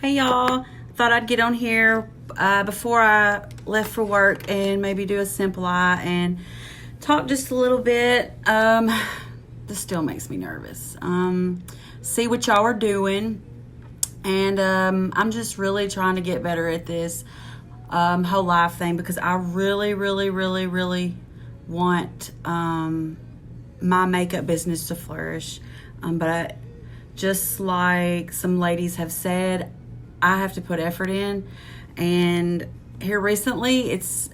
Hey y'all, thought I'd get on here before I left for work and maybe do a simple eye and talk just a little bit. This still makes me nervous. See what y'all are doing, and I'm just really trying to get better at this whole life thing because I really, really, really, really want my makeup business to flourish. But just like some ladies have said, I have to put effort in. And here recently, it's,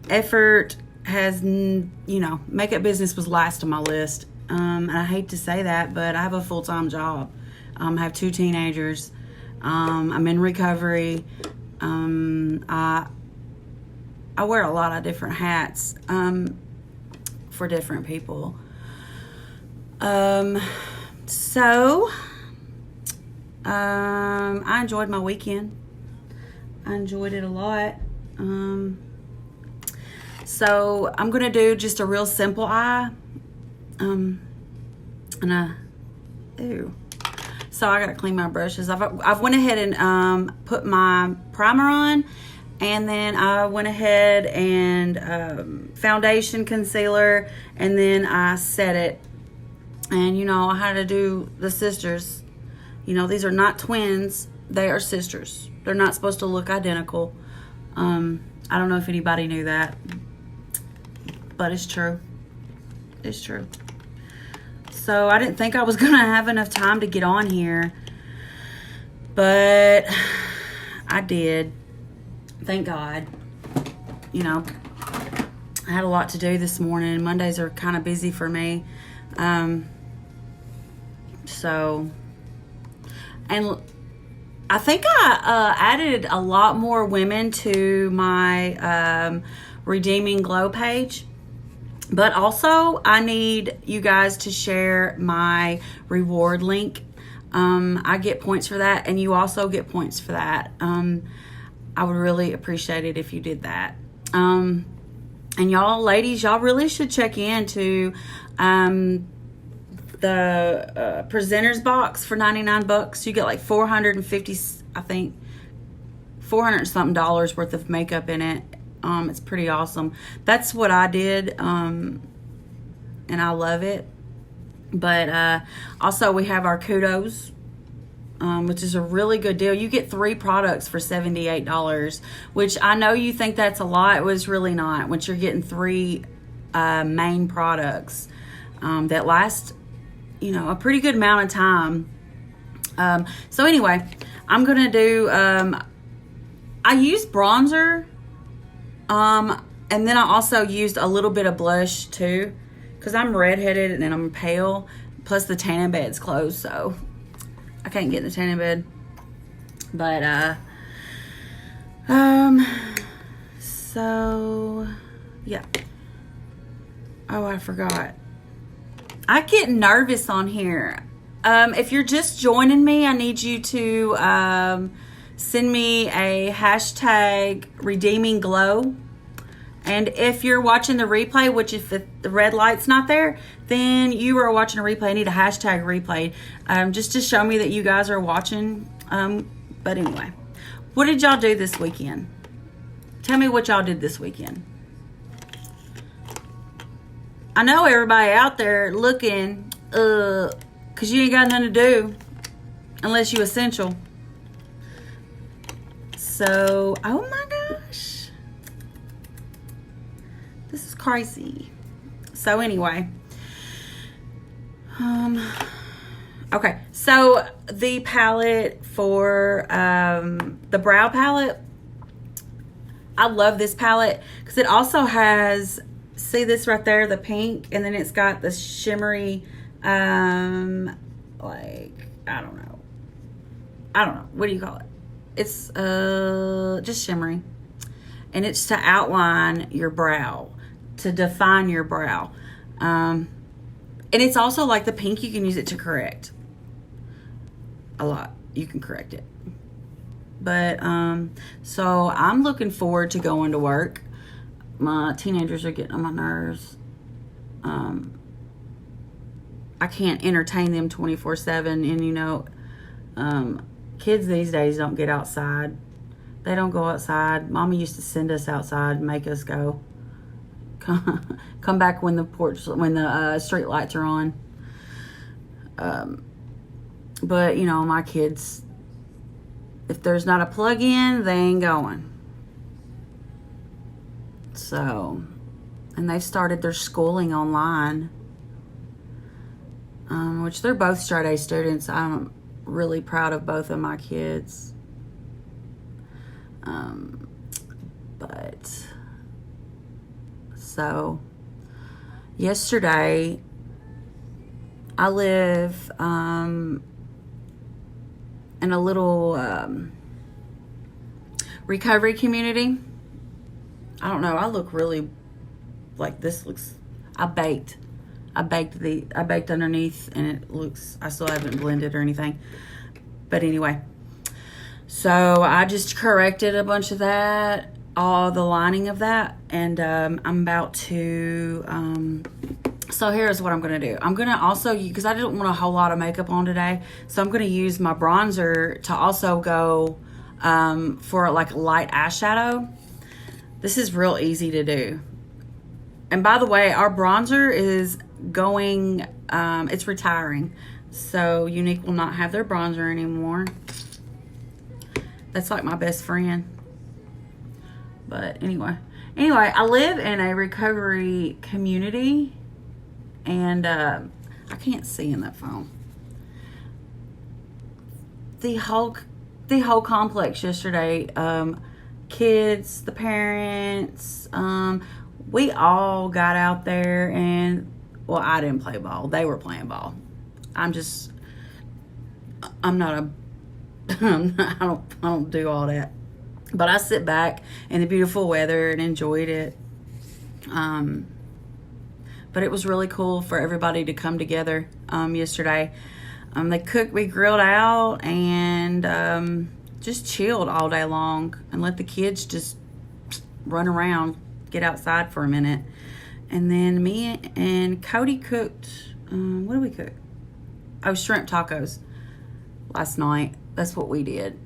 effort has, makeup business was last on my list. And I hate to say that, but I have a full-time job. I have 2 teenagers. I'm in recovery. I wear a lot of different hats for different people. I enjoyed my weekend. I enjoyed it a lot. So I'm going to do just a real simple eye. So I got to clean my brushes. I've went ahead and put my primer on, and then I went ahead and foundation, concealer, and then I set it. And I had to do the sisters. These are not twins, they are sisters. They're not supposed to look identical. I don't know if anybody knew that, but it's true. It's true. So I didn't think I was gonna have enough time to get on here, but I did. Thank God. I had a lot to do this morning. Mondays are kind of busy for me. And I think I added a lot more women to my Redeeming Glow page. But also, I need you guys to share my reward link. I get points for that, and you also get points for that. I would really appreciate it if you did that. And y'all, ladies, y'all really should check into the presenters box for $99. You get like 450, I think, $400 something worth of makeup in it. It's pretty awesome. That's what I did, and I love it. But also we have our Kudos, which is a really good deal. You get 3 products for $78, which I know you think that's a lot. It was really not. Once you're getting 3 main products that last a pretty good amount of time. So anyway, I'm gonna do I used bronzer, and then I also used a little bit of blush too, because I'm redheaded and I'm pale, plus the tanning bed's closed, so I can't get in the tanning bed. But so yeah. Oh, I forgot. I get nervous on here. If you're just joining me, I need you to send me a hashtag Redeeming Glow. And if you're watching the replay, which if the red light's not there, then you are watching a replay. I need a hashtag replay, just to show me that you guys are watching. But anyway, what did y'all do this weekend? Tell me what y'all did this weekend. I know everybody out there looking, because you ain't got nothing to do unless you essential. So, oh my gosh. This is crazy. So anyway. Okay. So the palette for the brow palette, I love this palette because it also has, see this right there, the pink, and then it's got the shimmery, like, I don't know, what do you call it? It's just shimmery, and it's to outline your brow, to define your brow, and it's also like the pink, you can use it to correct a lot. You can correct it. But so I'm looking forward to going to work. My teenagers are getting on my nerves. I can't entertain them 24/7, and Kids these days don't get outside. They don't go outside. Mama used to send us outside and make us go. Come back when the street lights are on. But, my kids, if there's not a plug-in, they ain't going. So, and they've started their schooling online, which they're both straight A students. I'm really proud of both of my kids. But, so, yesterday, I live in a little recovery community. I don't know. I look really like this looks. I baked underneath, and it looks. I still haven't blended or anything. But anyway, so I just corrected a bunch of that, all the lining of that, and I'm about to. So here's what I'm going to do. I'm going to also, because I didn't want a whole lot of makeup on today, so I'm going to use my bronzer to also go for like light eyeshadow. This is real easy to do. And by the way, our bronzer is going, it's retiring. So Unique will not have their bronzer anymore. That's like my best friend. But anyway, I live in a recovery community. And I can't see in that phone. The whole complex yesterday, kids, the parents, we all got out there and, well, I didn't play ball. They were playing ball. I don't do all that. But I sit back in the beautiful weather and enjoyed it. But it was really cool for everybody to come together yesterday. They cooked, we grilled out, and just chilled all day long and let the kids just run around, get outside for a minute. And then me and Cody cooked, what did we cook? Oh, shrimp tacos last night. That's what we did.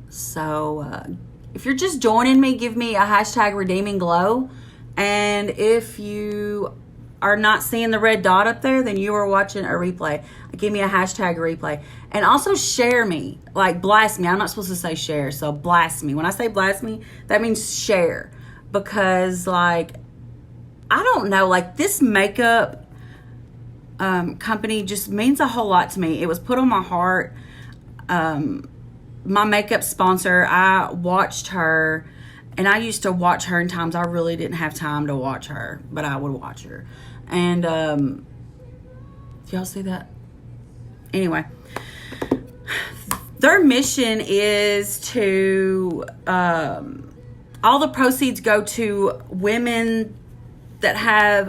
So if you're just joining me, give me a hashtag redeeming glow. And if you are not seeing the red dot up there, then you are watching a replay. Give me a hashtag replay. And also share me. Like, blast me. I'm not supposed to say share, so blast me. When I say blast me, that means share. Because, like, I don't know. Like, this makeup company just means a whole lot to me. It was put on my heart. My makeup sponsor, I watched her. And I used to watch her in times I really didn't have time to watch her, but I would watch her. And, do y'all see that? Anyway, their mission is to, all the proceeds go to women that have,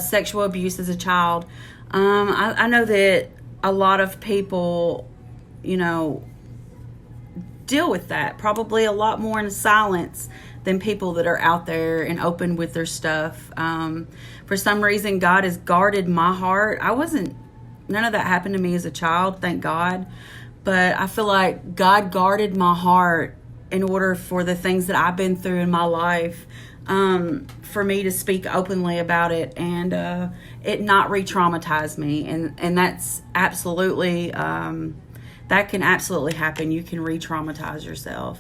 sexual abuse as a child. I know that a lot of people, deal with that probably a lot more in silence than people that are out there and open with their stuff. For some reason, God has guarded my heart. None of that happened to me as a child, thank God. But I feel like God guarded my heart in order for the things that I've been through in my life, for me to speak openly about it and it not re-traumatize me. And that's absolutely, that can absolutely happen. You can re-traumatize yourself.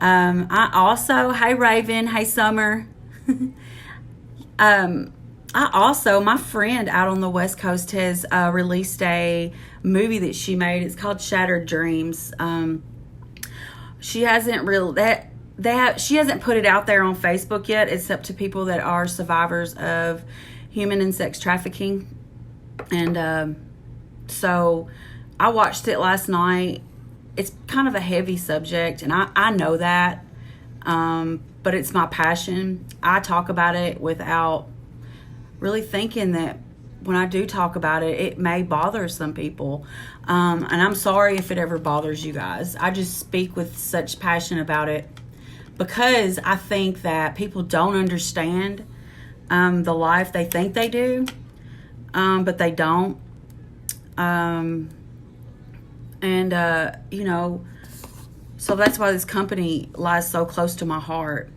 I also, hey Raven, hey Summer. My friend out on the West Coast has released a movie that she made. It's called Shattered Dreams. She hasn't she hasn't put it out there on Facebook yet, except to people that are survivors of human and sex trafficking. And so I watched it last night. It's kind of a heavy subject, and I know that, but it's my passion. I talk about it without really thinking that when I do talk about it, it may bother some people. And I'm sorry if it ever bothers you guys. I just speak with such passion about it because I think that people don't understand the life they think they do, but they don't. And, so that's why this company lies so close to my heart.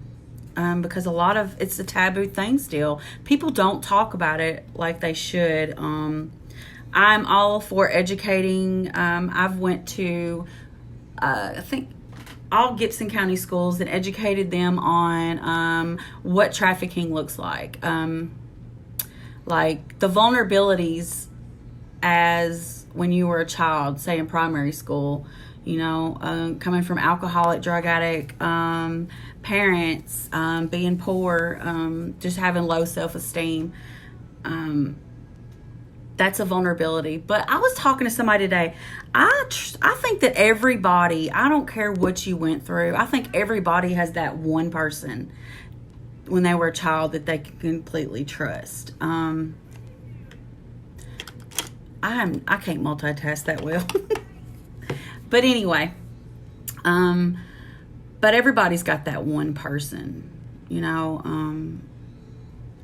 Because a lot of it's a taboo thing still. People don't talk about it like they should. I'm all for educating. I've went to, I think, all Gibson County schools and educated them on what trafficking looks like the vulnerabilities as when you were a child, say in primary school, coming from alcoholic, drug addict parents, being poor, just having low self-esteem. That's a vulnerability. But I was talking to somebody today. I think that everybody, I don't care what you went through, I think everybody has that one person when they were a child that they can completely trust. I can't multitask that well. But anyway, but everybody's got that one person, and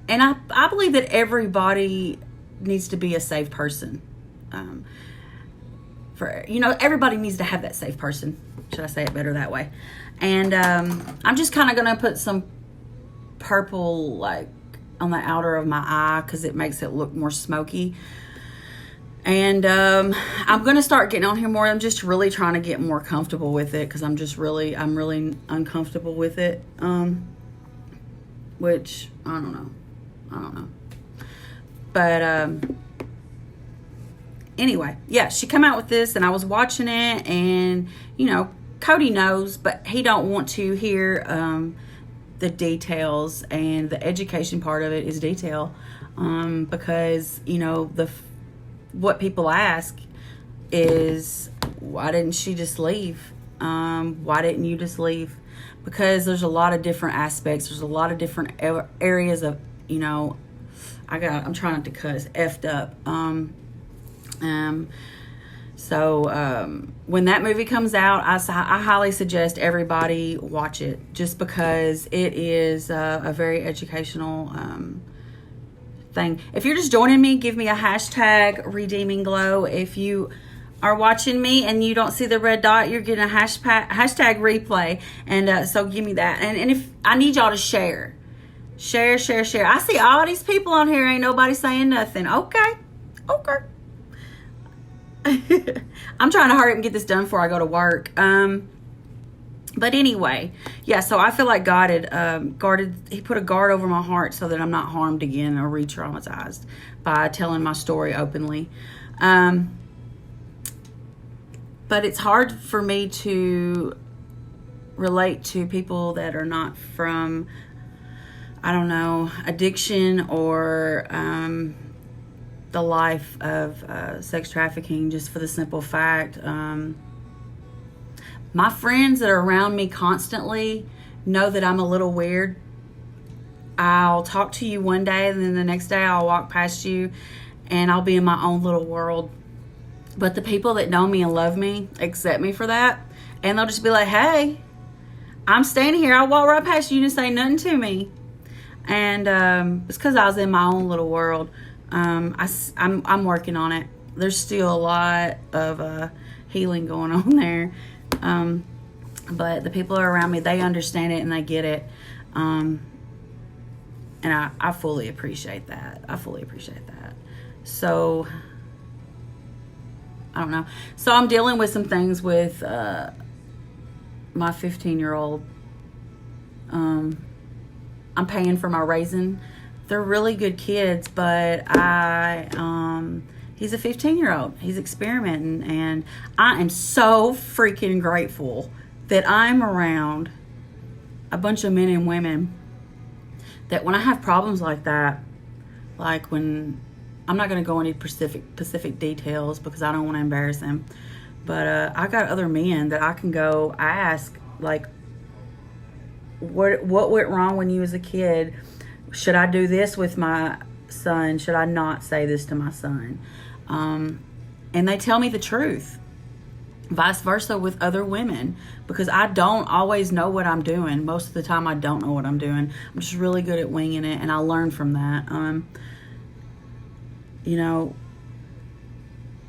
I believe that everybody needs to be a safe person. Everybody needs to have that safe person. Should I say it better that way? And I'm just kind of going to put some purple on the outer of my eye because it makes it look more smoky. And I'm going to start getting on here more. I'm just really trying to get more comfortable with it because I'm really uncomfortable with it. Which, I don't know. But anyway, yeah, she come out with this and I was watching it and, Cody knows, but he don't want to hear the details, and the education part of it is detail because, what people ask is, why didn't she just leave? Why didn't you just leave? Because there's a lot of different aspects. There's a lot of different areas of, I'm trying not to cuss, effed up. So when that movie comes out, I highly suggest everybody watch it just because it is a very educational thing. If you're just joining me, give me a hashtag Redeeming Glow. If you are watching me and you don't see the red dot, you're getting a hashtag replay. And so give me that. And if I need y'all to share. Share. I see all these people on here. Ain't nobody saying nothing. Okay. I'm trying to hurry up and get this done before I go to work. But anyway, yeah, so I feel like God had he put a guard over my heart so that I'm not harmed again or re-traumatized by telling my story openly. But it's hard for me to relate to people that are not from, addiction or the life of sex trafficking, just for the simple fact. My friends that are around me constantly know that I'm a little weird. I'll talk to you one day and then the next day I'll walk past you and I'll be in my own little world. But the people that know me and love me accept me for that. And they'll just be like, hey, I'm standing here. I'll walk right past you and say nothing to me. And it's because I was in my own little world. I'm working on it. There's still a lot of healing going on there. But the people around me, they understand it and they get it. And I fully appreciate that. So, I don't know. So I'm dealing with some things with my 15-year-old. I'm paying for my raising. They're really good kids, but he's a 15-year-old. He's experimenting, and I am so freaking grateful that I'm around a bunch of men and women that when I have problems like that, like when, I'm not going to go into specific details because I don't want to embarrass them, but I got other men that I can go ask, like, what went wrong when you was a kid? Should I do this with my son? Should I not say this to my son? And they tell me the truth. Vice versa with other women, because I don't always know what I'm doing. Most of the time I don't know what I'm doing. I'm just really good at winging it, and I learn from that.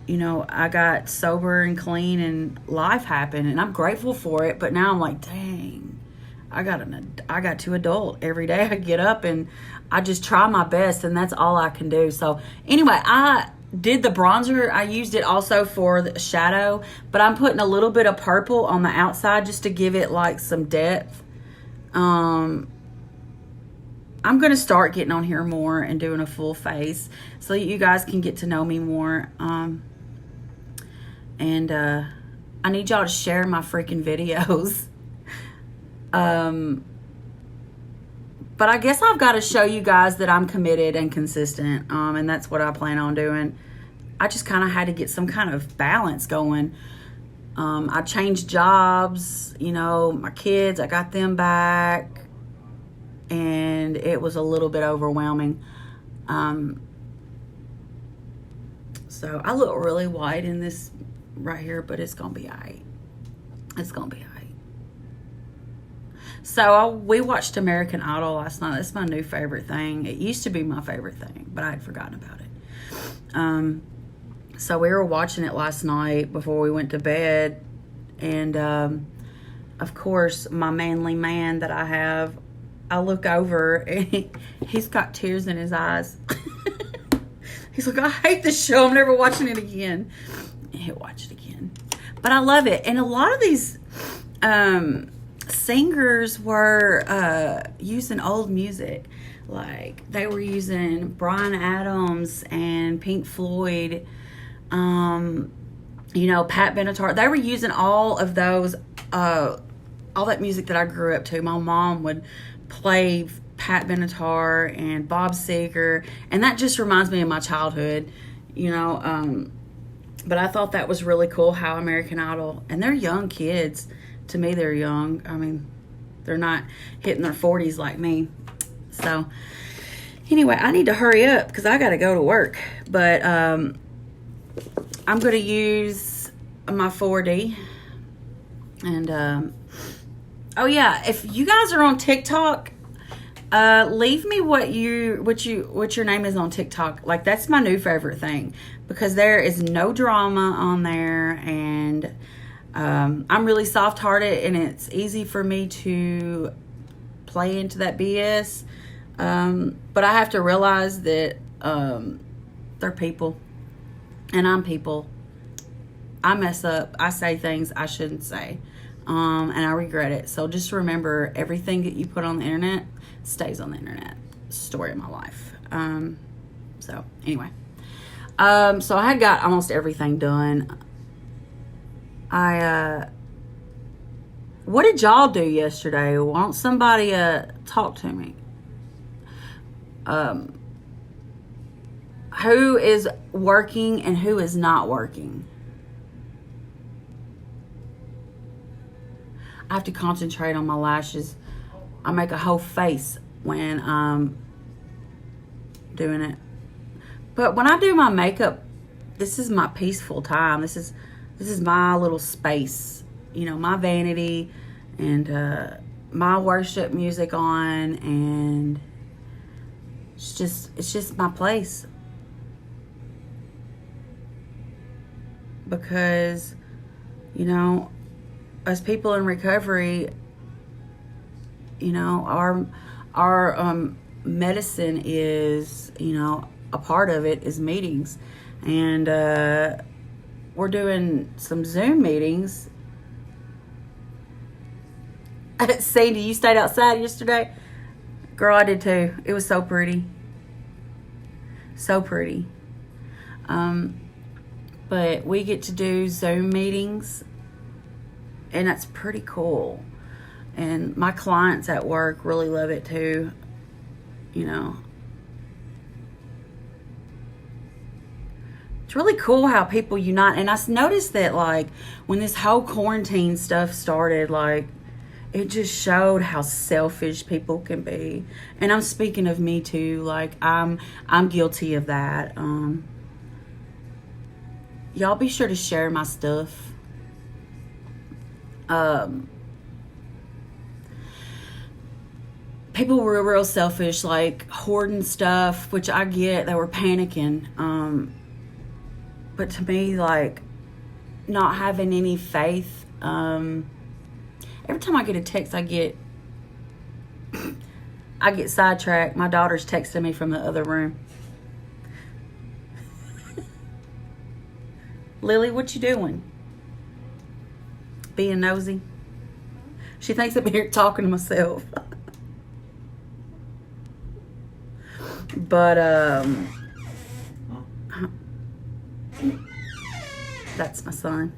I got sober and clean and life happened, and I'm grateful for it. But now I'm like, dang, I got to adult every day. I get up and I just try my best, and that's all I can do. So anyway, I did the bronzer. I used it also for the shadow, but I'm putting a little bit of purple on the outside just to give it like some depth. I'm going to start getting on here more and doing a full face so that you guys can get to know me more. And I need y'all to share my freaking videos. But I guess I've got to show you guys that I'm committed and consistent. And that's what I plan on doing. I just kind of had to get some kind of balance going. I changed jobs, my kids, I got them back. And it was a little bit overwhelming. So I look really white in this right here, but it's going to be all right. It's going to be all right. So we watched American Idol last night. That's my new favorite thing. It used to be my favorite thing, but I had forgotten about it. So we were watching it last night before we went to bed. And, of course, my manly man that I have, I look over and he's got tears in his eyes. He's like, I hate this show. I'm never watching it again. And he'll watch it again. But I love it. And a lot of these singers were using old music. Like they were using Bryan Adams and Pink Floyd, Pat Benatar. They were using all of those, all that music that I grew up to. My mom would play Pat Benatar and Bob Seger, and that just reminds me of my childhood, but I thought that was really cool how American Idol, and they're young kids. To me, they're young. I mean, they're not hitting their 40s like me. So anyway, I need to hurry up because I got to go to work, but I'm going to use my 4D. And oh yeah, if you guys are on TikTok, leave me what your name is on TikTok. Like that's my new favorite thing because there is no drama on there, and I'm really soft-hearted, and it's easy for me to play into that BS. But I have to realize that they're people, and I'm people. I mess up. I say things I shouldn't say. And I regret it. So just remember, everything that you put on the internet stays on the internet. Story of my life. So anyway. So I had got almost everything done. What did y'all do yesterday? Why don't somebody talk to me? Who is working and who is not working? I have to concentrate on my lashes. I make a whole face when I'm doing it. But when I do my makeup, this is my peaceful time. This is my little space. My vanity and my worship music on, and it's just my place. Because, as people in recovery, our medicine is, a part of it is meetings. And we're doing some Zoom meetings. Sandy, you stayed outside yesterday? Girl, I did too. It was so pretty. So pretty. But we get to do Zoom meetings, and that's pretty cool. And my clients at work really love it too. It's really cool how people unite. And I noticed that, like, when this whole quarantine stuff started, like, it just showed how selfish people can be. And I'm speaking of me too. Like, I'm guilty of that. Y'all be sure to share my stuff. People were real selfish, like hoarding stuff, which I get. They were panicking. But to me, like, not having any faith, every time I get a text, I get sidetracked. My daughter's texting me from the other room. Lily, what you doing? Being nosy? She thinks I'm here talking to myself. But, that's my son.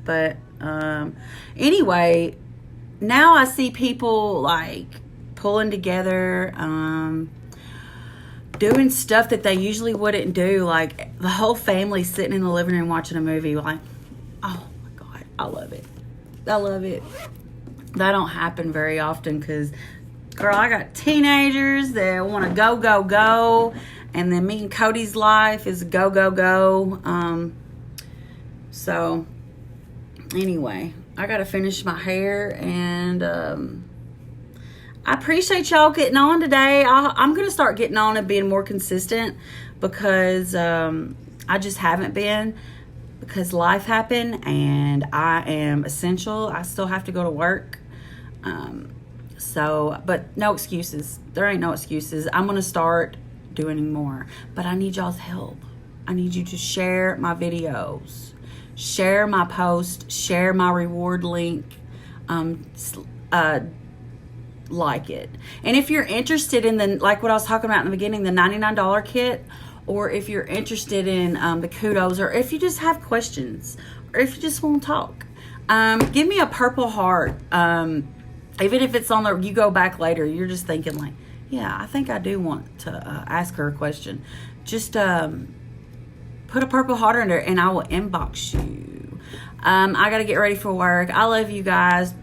But, anyway, now I see people, like, pulling together, doing stuff that they usually wouldn't do. Like, the whole family sitting in the living room watching a movie. Like, oh, my God. I love it. I love it. That don't happen very often because, girl, I got teenagers that want to go, go, go. And then me and Cody's life is go, go, go. So, anyway, I got to finish my hair. And I appreciate y'all getting on today. I'm going to start getting on and being more consistent because I just haven't been. Because life happened and I am essential. I still have to go to work. But no excuses. There ain't no excuses. I'm going to start doing more. But I need y'all's help. I need you to share my videos. Share my post. Share my reward link. Like it. And if you're interested in like what I was talking about in the beginning, the $99 kit, or if you're interested in the kudos, or if you just have questions, or if you just want to talk, give me a purple heart. Even if it's on you go back later, you're just thinking like, yeah, I think I do want to ask her a question. Just put a purple heart in there and I will inbox you. I got to get ready for work. I love you guys.